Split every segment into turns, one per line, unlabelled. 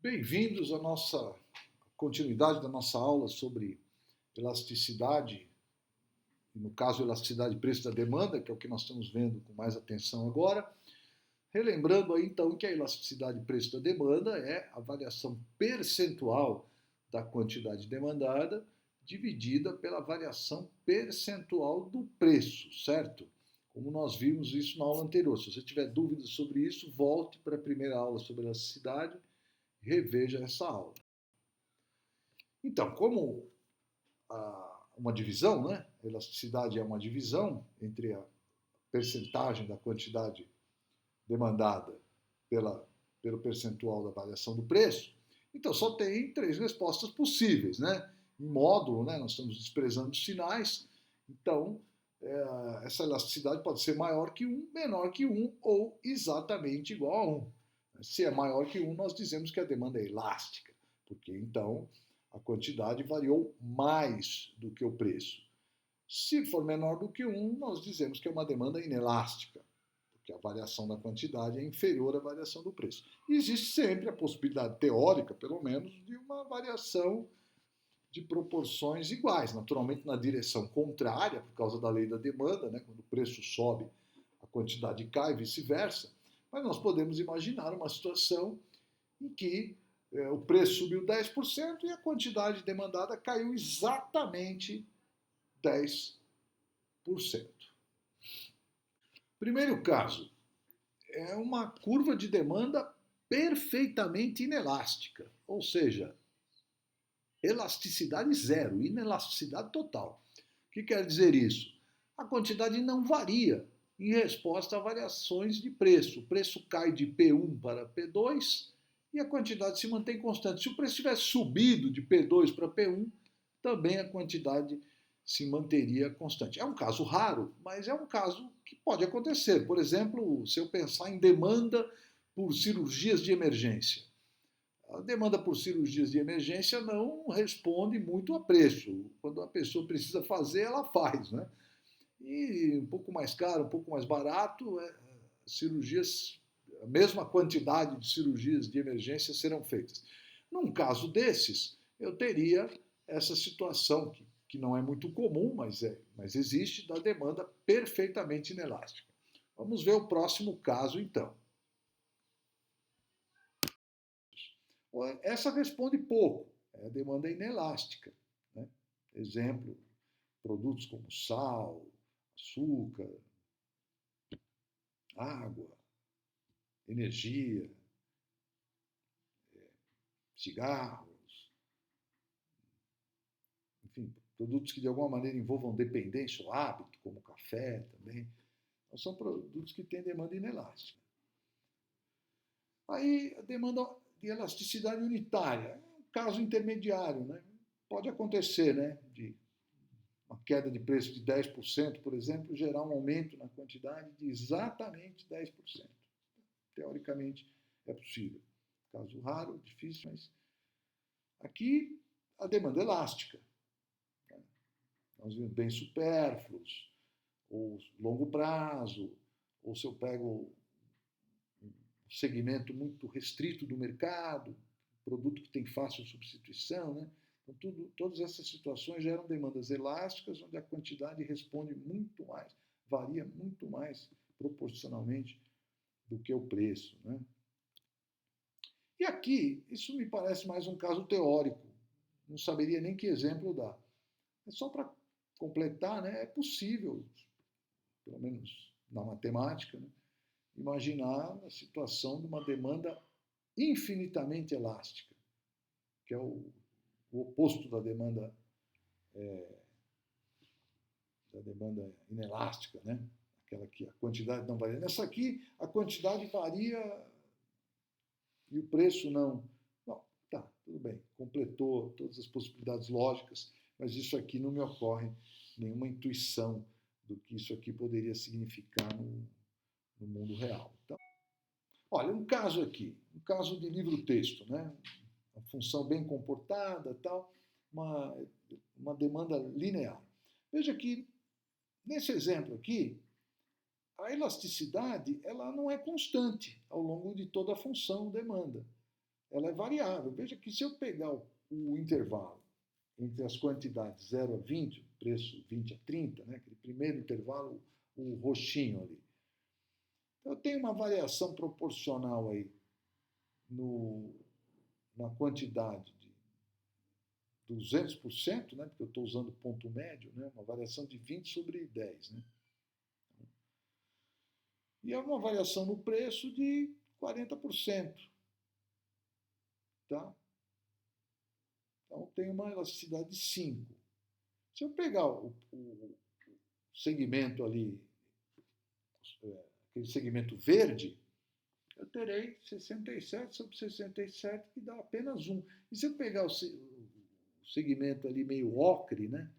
Bem-vindos à nossa continuidade da nossa aula sobre elasticidade, e no caso elasticidade e preço da demanda, que é o que nós estamos vendo com mais atenção agora. Relembrando aí então que a elasticidade e preço da demanda é a variação percentual da quantidade demandada dividida pela variação percentual do preço, certo? Como nós vimos isso na aula anterior. Se você tiver dúvidas sobre isso, volte para a primeira aula sobre elasticidade, reveja essa aula. Então, como uma divisão, né? A elasticidade é uma divisão entre a percentagem da quantidade demandada pelo percentual da variação do preço, então só tem três respostas possíveis, né? Em módulo, né? Nós estamos desprezando os sinais, então essa elasticidade pode ser maior que 1, menor que 1 ou exatamente igual a 1. Se é maior que 1, nós dizemos que a demanda é elástica, porque então a quantidade variou mais do que o preço. Se for menor do que 1, nós dizemos que é uma demanda inelástica, porque a variação da quantidade é inferior à variação do preço. E existe sempre a possibilidade teórica, pelo menos, de uma variação de proporções iguais, naturalmente na direção contrária, por causa da lei da demanda, né? Quando o preço sobe, a quantidade cai e vice-versa. Mas nós podemos imaginar uma situação em que o preço subiu 10% e a quantidade demandada caiu exatamente 10%. Primeiro caso, é uma curva de demanda perfeitamente inelástica, ou seja, elasticidade zero, inelasticidade total. O que quer dizer isso? A quantidade não varia em resposta a variações de preço. O preço cai de P1 para P2 e a quantidade se mantém constante. Se o preço tivesse subido de P2 para P1, também a quantidade se manteria constante. É um caso raro, mas é um caso que pode acontecer. Por exemplo, se eu pensar em demanda por cirurgias de emergência. A demanda por cirurgias de emergência não responde muito a preço. Quando a pessoa precisa fazer, ela faz, né? E um pouco mais caro, um pouco mais barato, cirurgias, a mesma quantidade de cirurgias de emergência serão feitas. Num caso desses, eu teria essa situação que não é muito comum, mas existe, da demanda perfeitamente inelástica. Vamos ver o próximo caso, então. Essa responde pouco, é a demanda inelástica. Né? Exemplo, produtos como sal, açúcar, água, energia, cigarros, enfim, produtos que de alguma maneira envolvam dependência ou hábito, como café também. Então, são produtos que têm demanda inelástica. Aí a demanda de elasticidade unitária, é um caso intermediário, né? Pode acontecer, né, de uma queda de preço de 10%, por exemplo, gerar um aumento na quantidade de exatamente 10%. Teoricamente é possível. Caso raro, difícil, mas aqui a demanda é elástica. Nós vemos bens supérfluos, ou longo prazo, ou se eu pego um segmento muito restrito do mercado, produto que tem fácil substituição, né? Então, todas essas situações geram demandas elásticas, onde a quantidade responde muito mais, varia muito mais proporcionalmente do que o preço. Né? E aqui, isso me parece mais um caso teórico, não saberia nem que exemplo dar. É só para completar, né? É possível, pelo menos na matemática, né? Imaginar a situação de uma demanda infinitamente elástica, que é o oposto da demanda inelástica, né? Aquela que a quantidade não varia. Nessa aqui, a quantidade varia e o preço não. Não, tá, tudo bem, completou todas as possibilidades lógicas, mas isso aqui não me ocorre nenhuma intuição do que isso aqui poderia significar no mundo real. Então, olha, um caso aqui, um caso de livro-texto, né? Uma função bem comportada, tal, uma demanda linear. Veja que, nesse exemplo aqui, a elasticidade ela não é constante ao longo de toda a função demanda. ela é variável. Veja que se eu pegar o intervalo entre as quantidades 0 a 20, preço 20 a 30, né, aquele primeiro intervalo, o roxinho ali, eu tenho uma variação proporcional aí no, na quantidade de 200%, né, porque eu estou usando ponto médio, né, uma variação de 20 sobre 10. Né, e é uma variação no preço de 40%. Tá? Então tem uma elasticidade de 5. Se eu pegar o segmento ali, aquele segmento verde, eu terei 67 sobre 67, que dá apenas 1. E se eu pegar o segmento ali meio ocre, né?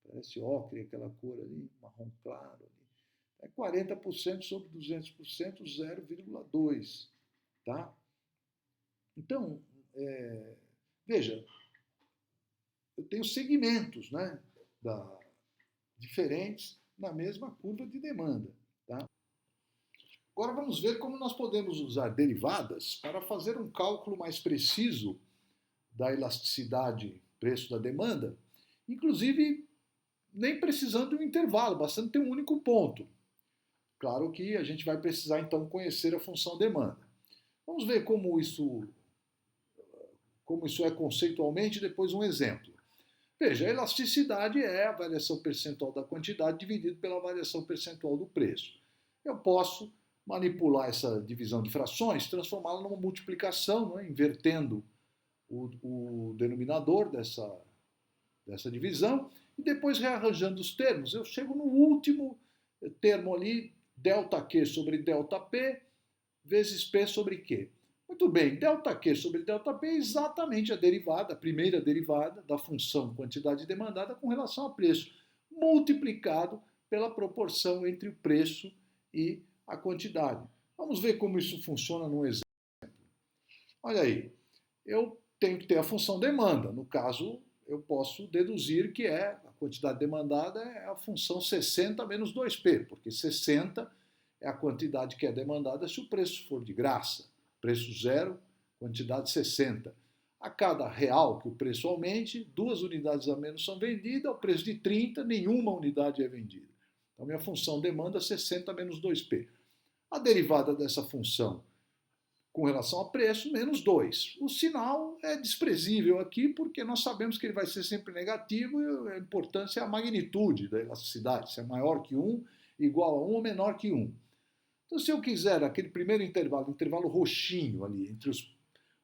Parece ocre, aquela cor ali, marrom claro, ali, é 40% sobre 200%, 0,2. Tá? Então, veja, eu tenho segmentos, né, diferentes na mesma curva de demanda. Tá? Agora vamos ver como nós podemos usar derivadas para fazer um cálculo mais preciso da elasticidade preço da demanda, inclusive nem precisando de um intervalo, bastando ter um único ponto. Claro que a gente vai precisar então conhecer a função demanda. Vamos ver como isso é conceitualmente, depois um exemplo. Veja, a elasticidade é a variação percentual da quantidade dividido pela variação percentual do preço. Eu posso manipular essa divisão de frações, transformá-la numa multiplicação, né, invertendo o denominador dessa divisão e depois rearranjando os termos. Eu chego no último termo ali, ΔQ sobre ΔP, vezes P sobre Q. Muito bem, ΔQ sobre ΔP é exatamente a derivada, a primeira derivada da função quantidade demandada com relação a preço, multiplicado pela proporção entre o preço e a quantidade. Vamos ver como isso funciona num exemplo. Olha aí, eu tenho que ter a função demanda. No caso, eu posso deduzir que a quantidade demandada é a função 60 menos 2P, porque 60 é a quantidade que é demandada se o preço for de graça. Preço zero, quantidade 60. A cada real que o preço aumente, 2 unidades a menos são vendidas, ao preço de 30, nenhuma unidade é vendida. Então, minha função demanda é 60 menos 2P. A derivada dessa função com relação a preço, menos 2. O sinal é desprezível aqui, porque nós sabemos que ele vai ser sempre negativo e a importância é a magnitude da elasticidade, se é maior que 1, igual a 1 ou menor que 1. Então, se eu quiser aquele primeiro intervalo roxinho ali, entre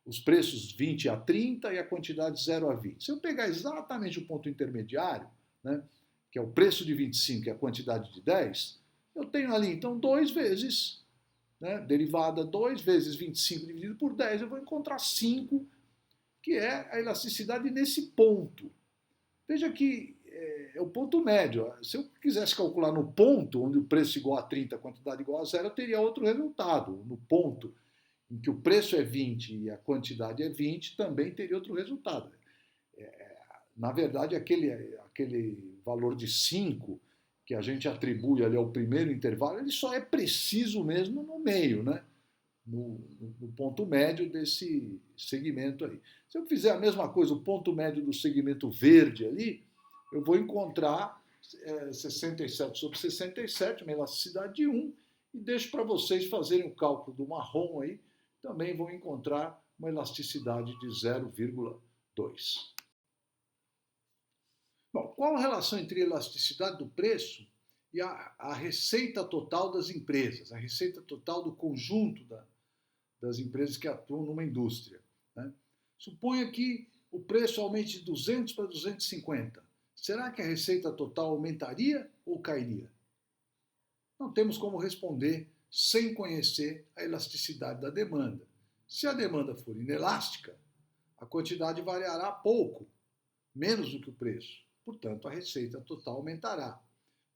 os preços 20 a 30 e a quantidade 0 a 20, se eu pegar exatamente o ponto intermediário, né, que é o preço de 25 e a quantidade de 10, eu tenho ali, então, 2 vezes, né, derivada 2 vezes 25 dividido por 10, eu vou encontrar 5, que é a elasticidade nesse ponto. Veja que é o ponto médio. Se eu quisesse calcular no ponto, onde o preço é igual a 30, a quantidade igual a 0, eu teria outro resultado. No ponto em que o preço é 20 e a quantidade é 20, também teria outro resultado. Na verdade, aquele valor de 5 que a gente atribui ali ao primeiro intervalo, ele só é preciso mesmo no meio, né? No ponto médio desse segmento aí. Se eu fizer a mesma coisa, o ponto médio do segmento verde ali, eu vou encontrar 67 sobre 67, uma elasticidade de 1, e deixo para vocês fazerem o cálculo do marrom aí, também vão encontrar uma elasticidade de 0,2. Bom, qual a relação entre a elasticidade do preço e a receita total das empresas, a receita total do conjunto das empresas que atuam numa indústria? Né? Suponha que o preço aumente de 200 para 250. Será que a receita total aumentaria ou cairia? Não temos como responder sem conhecer a elasticidade da demanda. Se a demanda for inelástica, a quantidade variará pouco, menos do que o preço. Portanto, a receita total aumentará.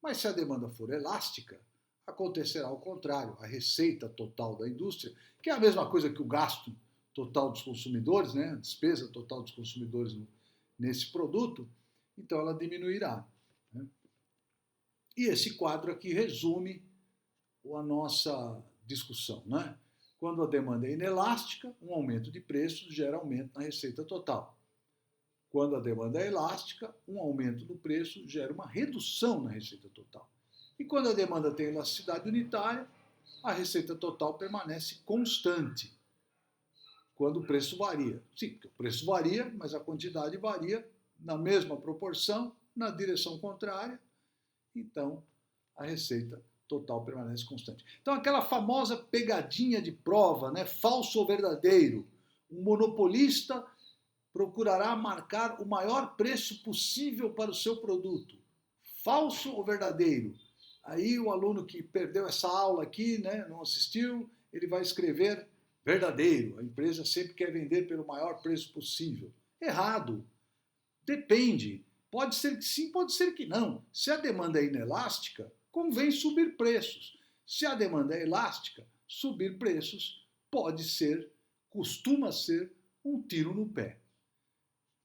Mas se a demanda for elástica, acontecerá o contrário. A receita total da indústria, que é a mesma coisa que o gasto total dos consumidores, né? A despesa total dos consumidores nesse produto, então ela diminuirá. Né? E esse quadro aqui resume a nossa discussão. Né? Quando a demanda é inelástica, um aumento de preços gera aumento na receita total. Quando a demanda é elástica, um aumento do preço gera uma redução na receita total. E quando a demanda tem elasticidade unitária, a receita total permanece constante. Quando o preço varia. Sim, porque o preço varia, mas a quantidade varia na mesma proporção, na direção contrária. Então, a receita total permanece constante. Então, aquela famosa pegadinha de prova, né? Falso ou verdadeiro. Um monopolista procurará marcar o maior preço possível para o seu produto. Falso ou verdadeiro? Aí o aluno que perdeu essa aula aqui, né, não assistiu, ele vai escrever verdadeiro. A empresa sempre quer vender pelo maior preço possível. Errado. Depende. Pode ser que sim, pode ser que não. Se a demanda é inelástica, convém subir preços. Se a demanda é elástica, subir preços pode ser, costuma ser, um tiro no pé.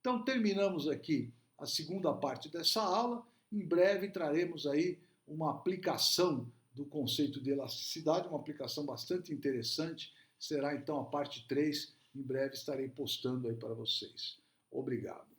Então terminamos aqui a segunda parte dessa aula. Em breve traremos aí uma aplicação do conceito de elasticidade, uma aplicação bastante interessante. Será então a parte 3. Em breve estarei postando aí para vocês. Obrigado.